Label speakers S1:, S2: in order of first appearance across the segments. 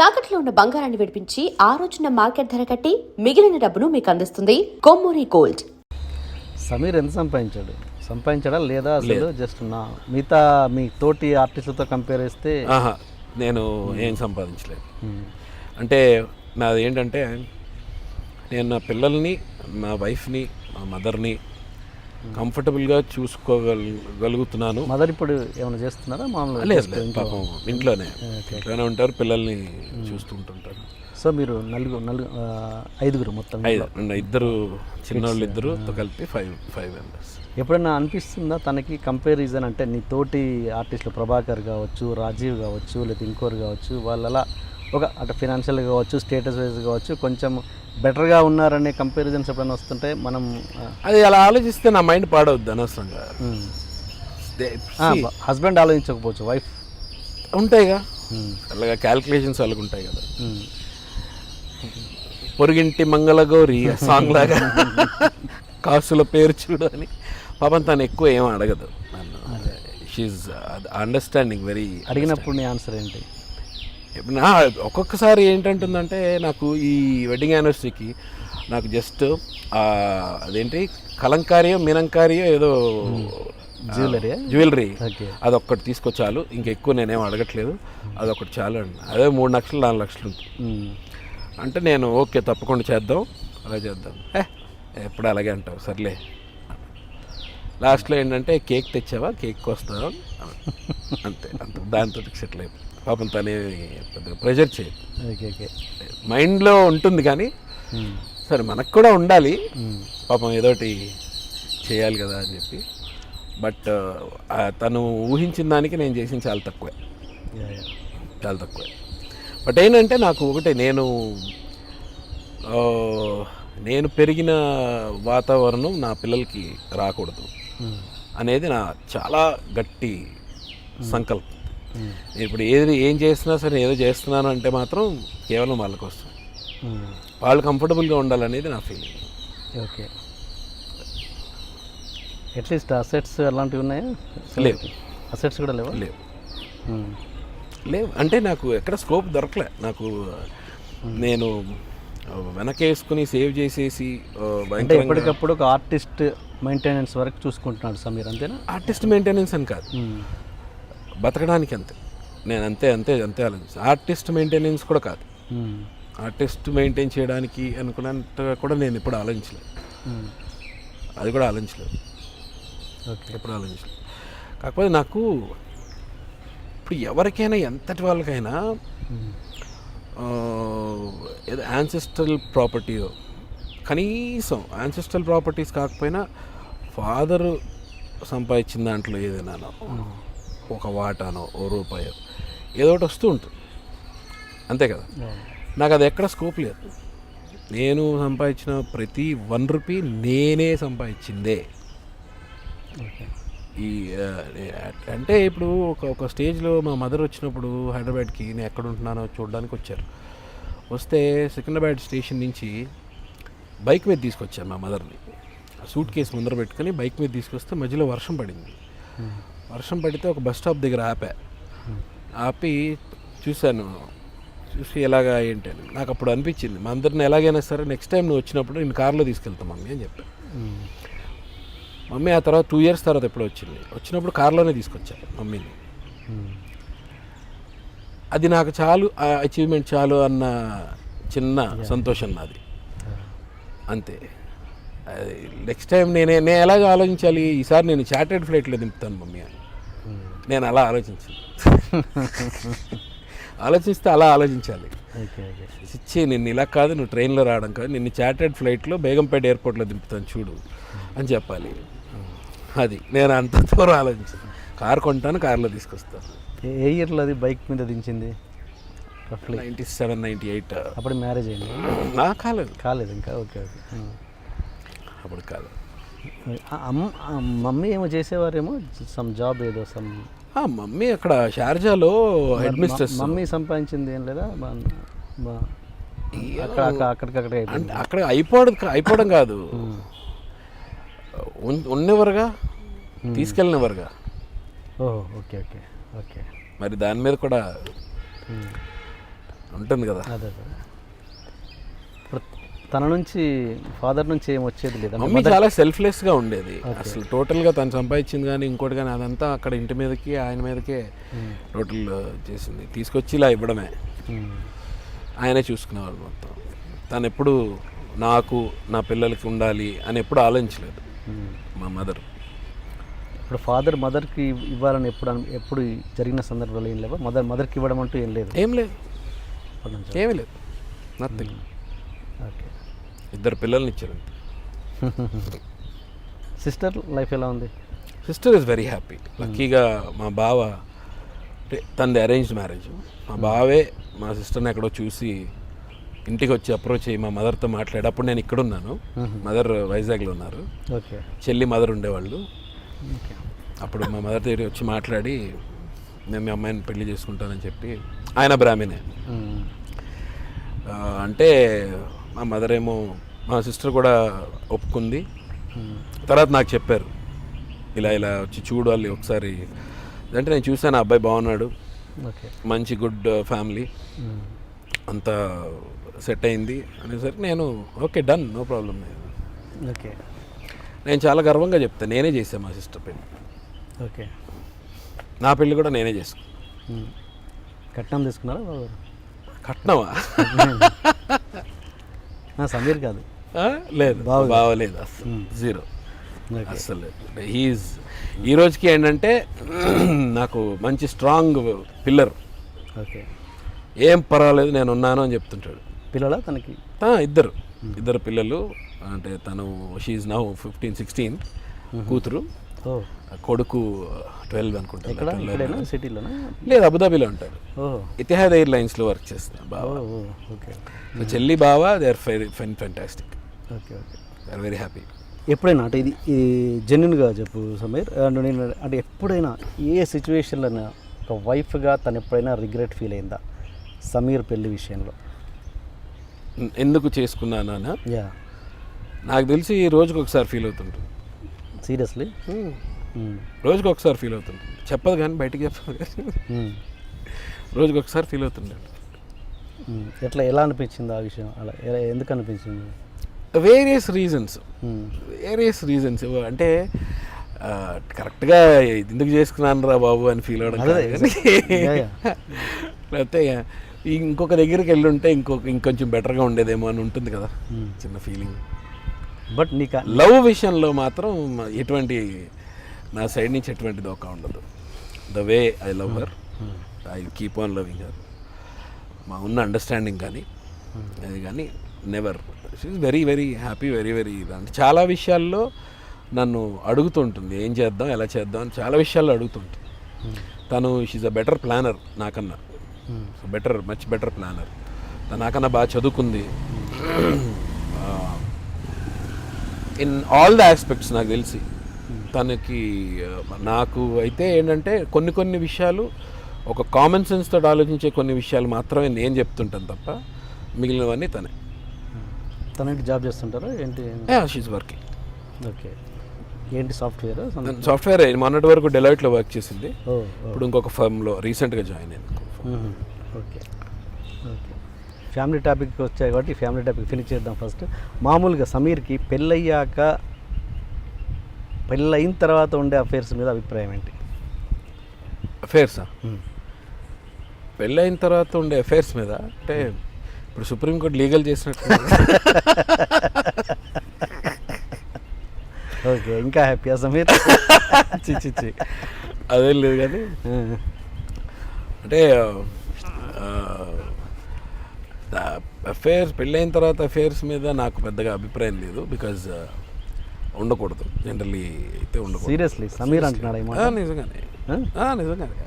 S1: తాకట్లో ఉన్న బంగారాన్ని విడిపించి ఆ రోజున మార్కెట్ ధర కట్టి మిగిలిన డబ్బును మీకు అందిస్తుంది కొమ్మూరి గోల్డ్.
S2: సమీర్ ఎంత సంపాదించాడా లేదా అసలు జస్ట్ నా మిగతా మీ తోటి ఆర్టిస్టులతో కంపేర్ చేస్తే?
S3: నేను ఏం సంపాదించలేదు. అంటే నాది ఏంటంటే నేను నా పిల్లల్ని, నా వైఫ్ని, మా మదర్ని కంఫర్టబుల్గా చూసుకోగలుగుతున్నాను.
S2: మదర్ ఇప్పుడు ఏమైనా చేస్తున్నారా? మామూలుగా
S3: లేదు, పాపం ఇంట్లోనే ఉంటారు, పిల్లల్ని చూస్తుంటుంటారు.
S2: సో మీరు ఐదుగురు మొత్తం?
S3: ఇద్దరు చిన్నవాళ్ళు, ఇద్దరుతో కలిపి ఫైవ్ మెంబర్స్.
S2: ఎప్పుడైనా అనిపిస్తుందా తనకి కంపారిజన్, అంటే నీ తోటి ఆర్టిస్టులు ప్రభాకర్ కావచ్చు, రాజీవ్ కావచ్చు, లేదా ఇంకోరు కావచ్చు, వాళ్ళలా అంటే ఫినాన్షియల్గా కావచ్చు, స్టేటస్ వైజ్ కావచ్చు, కొంచెం బెటర్గా ఉన్నారనే కంపారిజన్స్ ఎప్పుడైనా వస్తుంటే మనం
S3: అది అలా ఆలోచిస్తే నా మైండ్ పాడవద్దు అనవసరంగా.
S2: హస్బెండ్ ఆలోచించకపోవచ్చు, వైఫ్
S3: ఉంటాయిగా, అలాగా క్యాల్కులేషన్స్ వాళ్ళకి ఉంటాయి కదా. పొరుగింటి మంగళగౌరి సాంగ్ లాగా కాసుల పేరు చూడు అని పాపం తను ఎక్కువ ఏం అడగదు నన్ను. She's understanding very.
S2: అడిగినప్పుడు నీ ఆన్సర్ ఏంటి?
S3: ఒక్కొక్కసారి ఏంటంటుందంటే, నాకు ఈ వెడ్డింగ్ యానివర్సరీకి నాకు జస్ట్ అదేంటి కలంకారియో మీనంకారియో ఏదో జ్యువెలరీ అదొక్కటి తీసుకొచ్చాలు, ఇంకెక్కువ నేనేం అడగట్లేదు, అదొకటి చాలు అండి. అదే 3 లక్షలు 4 లక్షలు ఉంటుంది అంటే నేను ఓకే తప్పకుండా చేద్దాం, అలా చేద్దాం. ఎప్పుడు అలాగే అంటావు, సర్లే. లాస్ట్లో ఏంటంటే కేక్ తెచ్చావా, కేక్ వస్తావా, అంతే దాంతో సెటిల్ అయిపోయి. పాపం తనే పెద్దగా ప్రెజర్ చేయదు, మైండ్లో ఉంటుంది కానీ సరే మనకు కూడా ఉండాలి పాపం, ఏదోటి చేయాలి కదా అని చెప్పి. బట్ తను ఊహించిన దానికి నేను చేసిన చాలా తక్కువే. బట్ ఏంటంటే నాకు ఒకటే, నేను పెరిగిన వాతావరణం నా పిల్లలకి రాకూడదు అనేది నా చాలా గట్టి సంకల్పం. నేను ఇప్పుడు ఏం చేస్తున్నా సరే, ఏదో చేస్తున్నాను అంటే మాత్రం కేవలం వాళ్ళ కోసం, వాళ్ళు కంఫర్టబుల్గా ఉండాలనేది నా ఫీలింగ్.
S2: ఓకే, అట్లీస్ట్ అసెట్స్ అలాంటివి ఉన్నాయా?
S3: లేవు.
S2: అసెట్స్ కూడా లేవు?
S3: లేవు అంటే నాకు ఎక్కడ స్కోప్ దొరకలే. నాకు నేను వెనకేసుకుని సేవ్ చేసేసి
S2: అంటే ఎప్పటికప్పుడు ఒక ఆర్టిస్ట్ మెయింటెనెన్స్ వరకు చూసుకుంటున్నాడు సమీర్, అంతేనా?
S3: ఆర్టిస్ట్ మెయింటెనెన్స్ అని కాదు, బతకడానికి అంతే. నేను అంతే ఆలోచిస్తాను. ఆర్టిస్ట్ మెయింటెనెన్స్ కూడా కాదు, ఆర్టిస్ట్ మెయింటైన్ చేయడానికి అనుకున్నంతగా కూడా నేను ఎప్పుడు ఆలోచించలేదు. అది కూడా ఆలోచించలేదు, ఎప్పుడు ఆలోచించలేదు. కాకపోతే నాకు ఇప్పుడు ఎవరికైనా, ఎంతటి వాళ్ళకైనా ఏదో యాన్సెస్ట్రల్ ప్రాపర్టీయో, కనీసం యాన్సెస్ట్రల్ ప్రాపర్టీస్ కాకపోయినా ఫాదరు సంపాదించిన దాంట్లో ఏదైనా ఒక వాటానో ఓ రూపాయో ఏదో ఒకటి వస్తూ ఉంటుంది, అంతే కదా. నాకు అది ఎక్కడ స్కోప్ లేదు. నేను సంపాదించిన ప్రతి 1 రూపీ నేనే సంపాదించిందే. ఈ అంటే ఇప్పుడు ఒక స్టేజ్లో మా మదర్ వచ్చినప్పుడు హైదరాబాద్కి నేను ఎక్కడ ఉంటున్నానో చూడడానికి వచ్చారు. వస్తే సికింద్రాబాద్ స్టేషన్ నుంచి బైక్ మీద తీసుకొచ్చాను మా మదర్ని. సూట్ కేసు ముందర పెట్టుకుని బైక్ మీద తీసుకొస్తే మధ్యలో వర్షం పడింది. వర్షం పడితే ఒక బస్ స్టాప్ దగ్గర ఆపి చూశాను. చూసి ఎలాగా ఏంటి అని నాకు అప్పుడు అనిపించింది, మా అందరిని ఎలాగైనా సరే నెక్స్ట్ టైం నువ్వు వచ్చినప్పుడు నేను కార్లో తీసుకెళ్తాం మమ్మీ అని చెప్పాను. మమ్మీ ఆ తర్వాత 2 years తర్వాత ఎప్పుడో వచ్చినప్పుడు కార్లోనే తీసుకొచ్చాను మమ్మీని. అది నాకు చాలు, ఆ అచీవ్మెంట్ చాలు అన్న చిన్న సంతోషం నాది, అంతే. నెక్స్ట్ టైం నేను ఎలాగ ఆలోచించాలి, ఈసారి నేను చార్టర్డ్ ఫ్లైట్లో దింపుతాను మమ్మీ అని నేను అలా ఆలోచిస్తే అలా ఆలోచించాలి. ఇచ్చి నిన్ను ఇలా కాదు, నువ్వు ట్రైన్లో రావడం కాదు, నిన్ను చార్టర్డ్ ఫ్లైట్లో బేగంపేట ఎయిర్పోర్ట్లో దింపుతాను చూడు అని చెప్పాలి. అది నేను అంత దూరం ఆలోచించాను. కారు కొంటాను, కార్లో తీసుకొస్తాను.
S2: ఏ ఇయర్లో అది బైక్ మీద దించింది?
S3: 97, 98.
S2: అప్పుడు మ్యారేజ్ అయింది? కాలేదు ఇంకా. ఓకే.
S3: అప్పుడు కాలేదు.
S2: మమ్మీ ఏమో చేసేవారేమో, సమ్ జాబ్ ఏదో
S3: మమ్మీ అక్కడ షార్జాలో హెడ్ మిస్ట్రెస్.
S2: మమ్మీ సంపాదించింది ఏం లేదా?
S3: అక్కడ అయిపోవడం కాదు, ఉన్నవరుగా, తీసుకెళ్ళినవరుగా.
S2: Okay okay okay.
S3: మరి దాని మీద కూడా ఉంటుంది కదా.
S2: అదే ఇప్పుడు తన నుంచి ఫాదర్ నుంచి ఏం వచ్చేది లేదా?
S3: మమ్మీ చాలా సెల్ఫ్లెస్గా ఉండేది అసలు. టోటల్గా తను సంపాదించింది కానీ ఇంకోటి కానీ అదంతా అక్కడ ఇంటి మీదకి ఆయన మీదకే టోటల్ చేసింది. తీసుకొచ్చి ఇలా ఇవ్వడమే, ఆయనే చూసుకునేవాళ్ళు మొత్తం. తను ఎప్పుడు నాకు నా పిల్లలకి ఉండాలి అని ఎప్పుడు ఆలోచించలేదు మా మదర్.
S2: ఇప్పుడు ఫాదర్ మదర్కి ఇవ్వాలని ఎప్పుడు జరిగిన సందర్భాలు ఏం లేవా? మదర్కి ఇవ్వడం అంటూ ఏం లేదు?
S3: ఏం లేదు, ఏమీ లేదు, నథింగ్.
S2: ఓకే.
S3: ఇద్దరు పిల్లల్ని ఇచ్చారు.
S2: సిస్టర్ లైఫ్ ఎలా ఉంది?
S3: Sister is very happy. లక్కీగా మా బావ, అంటే తనది అరేంజ్డ్ మ్యారేజ్. మా బావే మా సిస్టర్ని ఎక్కడో చూసి ఇంటికి వచ్చి అప్రోచ్ అయ్యి మా మదర్తో మాట్లాడి, అప్పుడు నేను ఇక్కడ ఉన్నాను, మదర్ వైజాగ్లో ఉన్నారు,
S2: ఓకే,
S3: చెల్లి మదర్ ఉండేవాళ్ళు. అప్పుడు మా మదర్ దగ్గర వచ్చి మాట్లాడి నేను మీ అమ్మాయిని పెళ్లి చేసుకుంటానని చెప్పి, ఆయన బ్రాహ్మణే. అంటే మా మదర్ ఏమో, మా సిస్టర్ కూడా ఒప్పుకుంది. తర్వాత నాకు చెప్పారు, ఇలా ఇలా వచ్చి చూడాలి ఒకసారి అంటే. నేను చూసాను, ఆ అబ్బాయి బాగున్నాడు, మంచి గుడ్ ఫ్యామిలీ, అంతా సెట్ అయింది అనేసరికి నేను okay done, no problem.
S2: Okay,
S3: నేను చాలా గర్వంగా చెప్తాను, నేనే చేశాను మా సిస్టర్ పెళ్ళి.
S2: ఓకే,
S3: నా పెళ్ళి కూడా నేనే చేసుకున్నాను.
S2: కట్నం తీసుకున్నారా?
S3: కట్నమా?
S2: సమీర్ కాదు,
S3: లేదు, బావలేదు అసలు, జీరో అసలు. ఈ రోజుకి ఏంటంటే నాకు మంచి స్ట్రాంగ్ పిల్లర్.
S2: ఓకే,
S3: ఏం పర్వాలేదు నేను ఉన్నాను అని చెప్తుంటాడు.
S2: పిల్లలా తనకి?
S3: ఇద్దరు పిల్లలు. అంటే తను షీఈ్ నౌ 15-16, కూతురు, కొడుకు 12 అనుకుంటాను.
S2: సిటీలోనా?
S3: లేదు, అబుదాబిలో ఉంటారు. ఇతిహాద్ ఎయిర్లైన్స్లో వర్క్ చేస్తున్నారు బావ.
S2: ఓకే,
S3: చెల్లి బావ, they are fantastic.
S2: Okay, okay,
S3: they are very happy.
S2: ఎప్పుడైనా అంటే ఇది జెన్యున్గా చెప్పు సమీర్, నేను అంటే ఎప్పుడైనా ఏ సిచ్యువేషన్లో ఒక వైఫ్గా తను ఎప్పుడైనా రిగ్రెట్ ఫీల్ అయిందా సమీర్ పెళ్లి విషయంలో?
S3: ఎందుకు చేసుకున్నానా?
S2: యా,
S3: నాకు తెలిసి రోజుకి ఒకసారి ఫీల్ అవుతుంటుంది.
S2: సీరియస్లీ?
S3: రోజుకి ఒకసారి ఫీల్ అవుతుంటుంది, చెప్పదు కానీ, బయటికి చెప్పదు కానీ రోజుకి ఒకసారి ఫీల్ అవుతుండే.
S2: ఎలా అనిపించింది ఆ విషయం? అలా ఎందుకు అనిపించింది?
S3: వేరియస్ రీజన్స్ అంటే కరెక్ట్గా ఎందుకు చేసుకున్నాను రా బాబు అని ఫీల్ అవ్వడం, లేకపోతే ఇంకొక దగ్గరికి వెళ్ళి ఉంటే ఇంకొంచెం బెటర్గా ఉండేదేమో అని ఉంటుంది కదా, చిన్న ఫీలింగ్.
S2: బట్ నీకు
S3: లవ్ విషయంలో మాత్రం ఎటువంటి, నా సైడ్ నుంచి ఎటువంటి దోకా ఉండదు. The way I love her, I keep on loving her. మా ఉన్న అండర్స్టాండింగ్ కానీ అది కానీ never. She's very very happy, very very. అంటే చాలా విషయాల్లో నన్ను అడుగుతుంటుంది, ఏం చేద్దాం, ఎలా చేద్దాం అని చాలా విషయాల్లో అడుగుతుంటుంది. తను షీఈ్ అ బెటర్ ప్లానర్ నాకన్నా, మచ్ బెటర్ ప్లానర్. తను నాకన్నా బాగా చదువుకుంది ఇన్ ఆల్ ద ఆస్పెక్ట్స్. నాకు తెలిసి తనకి, నాకు అయితే ఏంటంటే కొన్ని విషయాలు ఒక కామన్ సెన్స్ తోటి ఆలోచించే కొన్ని విషయాలు మాత్రమే నేను చెప్తుంటాను తప్ప, మిగిలినవన్నీ తనే.
S2: తనేంటి జాబ్ చేస్తుంటారా ఏంటి?
S3: She's working.
S2: ఓకే, ఏంటి సాఫ్ట్వేర్?
S3: సాఫ్ట్వేర్ మొన్నటి వరకు డెలాయిట్లో వర్క్ చేసింది, ఇప్పుడు ఇంకొక ఫర్మ్లో రీసెంట్గా జాయిన్ అయింది.
S2: Okay, okay. ఫ్యామిలీ టాపిక్ వచ్చాయి కాబట్టి ఫ్యామిలీ టాపిక్ ఫినిష్ చేద్దాం ఫస్ట్. మామూలుగా సమీర్కి పెళ్ళయిన తర్వాత ఉండే అఫేర్స్ మీద అభిప్రాయం ఏంటి?
S3: అఫేర్సా? పెళ్ళైన తర్వాత ఉండే అఫేర్స్ మీద అంటే ఇప్పుడు సుప్రీంకోర్టు లీగల్ చేసినట్టు.
S2: ఓకే, ఇంకా హ్యాపీయా సమీర్?
S3: చిచ్చి అదేం లేదు కానీ, అంటే అఫేర్స్, పెళ్ళైన తర్వాత అఫేర్స్ మీద నాకు పెద్దగా అభిప్రాయం లేదు. బికాజ్ ఉండకూడదు, జనరల్లీ అయితే ఉండకూడదు.
S2: సీరియస్లీ సమీర్ అంటున్నాడు?
S3: నిజంగానే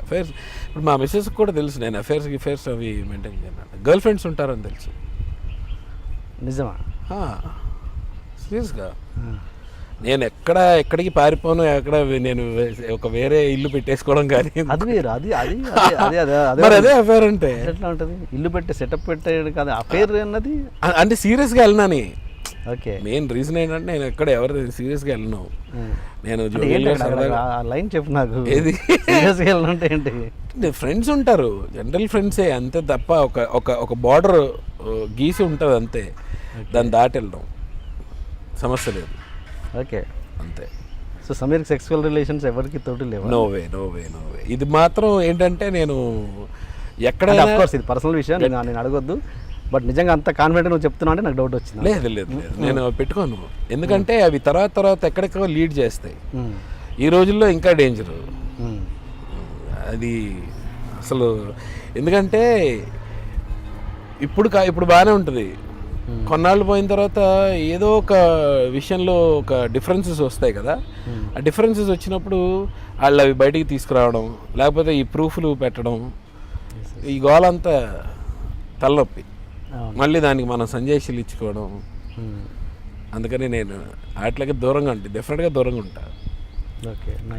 S3: అఫేర్స్. ఇప్పుడు మా మిస్సెస్కి కూడా తెలుసు నేను అఫేర్స్ అవి మెయింటైన్ చేయను. గర్ల్ ఫ్రెండ్స్ ఉంటారని తెలుసు.
S2: నిజమా?
S3: సీరియస్గా నేను ఎక్కడికి పారిపోను, నేను ఒక వేరే ఇల్లు పెట్టేసుకోవడం కానీ,
S2: అది వేరు. అది
S3: అదే అఫేర్ అంటే
S2: ఎట్లా ఉంటుంది? ఇల్లు పెట్టి సెటప్ పెట్టేది కాదు అఫేర్ అన్నది.
S3: అంటే సీరియస్గా వెళ్ళినాని
S2: ఓకే.
S3: మెయిన్ రీజన్ ఏంటంటే నేను ఎక్కడ ఎవరు సీరియస్గా వెళ్ళను. నేను జోవియల్గా సరదాగా
S2: లైన్ చెప్పు నాకు.
S3: ఏది
S2: సీరియస్గా వెళ్ళాలంటే ఏంటి?
S3: ఫ్రెండ్స్ ఉంటారు, జనరల్ ఫ్రెండ్సే అంతే తప్ప ఒక బార్డర్ గీసి ఉంటుంది అంతే, దాన్ని దాటి వెళ్ళడం సమస్య లేదు.
S2: ఓకే,
S3: అంతే.
S2: సో సమీర్ సెక్సువల్ రిలేషన్స్ ఎవరికి తోటి లేవు?
S3: No way. ఇది మాత్రం ఏంటంటే నేను ఎక్కడ
S2: కోర్స్ ఇది పర్సనల్ విషయం, నేను అడగొద్దు, బట్ నిజంగా అంత కాన్ఫిడెంట్ నువ్వు చెప్తున్నా అంటే నాకు డౌట్ వచ్చింది.
S3: లేదు నేను పెట్టుకోను, ఎందుకంటే అవి తర్వాత ఎక్కడికో లీడ్ చేస్తాయి. ఈ రోజుల్లో ఇంకా డేంజరు అది అసలు. ఎందుకంటే ఇప్పుడు బాగానే ఉంటుంది, కొన్నాళ్ళు పోయిన తర్వాత ఏదో ఒక విషయంలో ఒక డిఫరెన్సెస్ వస్తాయి కదా. ఆ డిఫరెన్సెస్ వచ్చినప్పుడు వాళ్ళు అవి బయటికి తీసుకురావడం, లేకపోతే ఈ ప్రూఫ్లు పెట్టడం, ఈ గోలంతా తలనొప్పి. మళ్ళీ దానికి మనం సంజయశీలు ఇచ్చుకోవడం. అందుకని నేను వాటికి దూరంగా ఉంటాను, డెఫినెట్గా దూరంగా ఉంటాను.
S2: Okay, nice.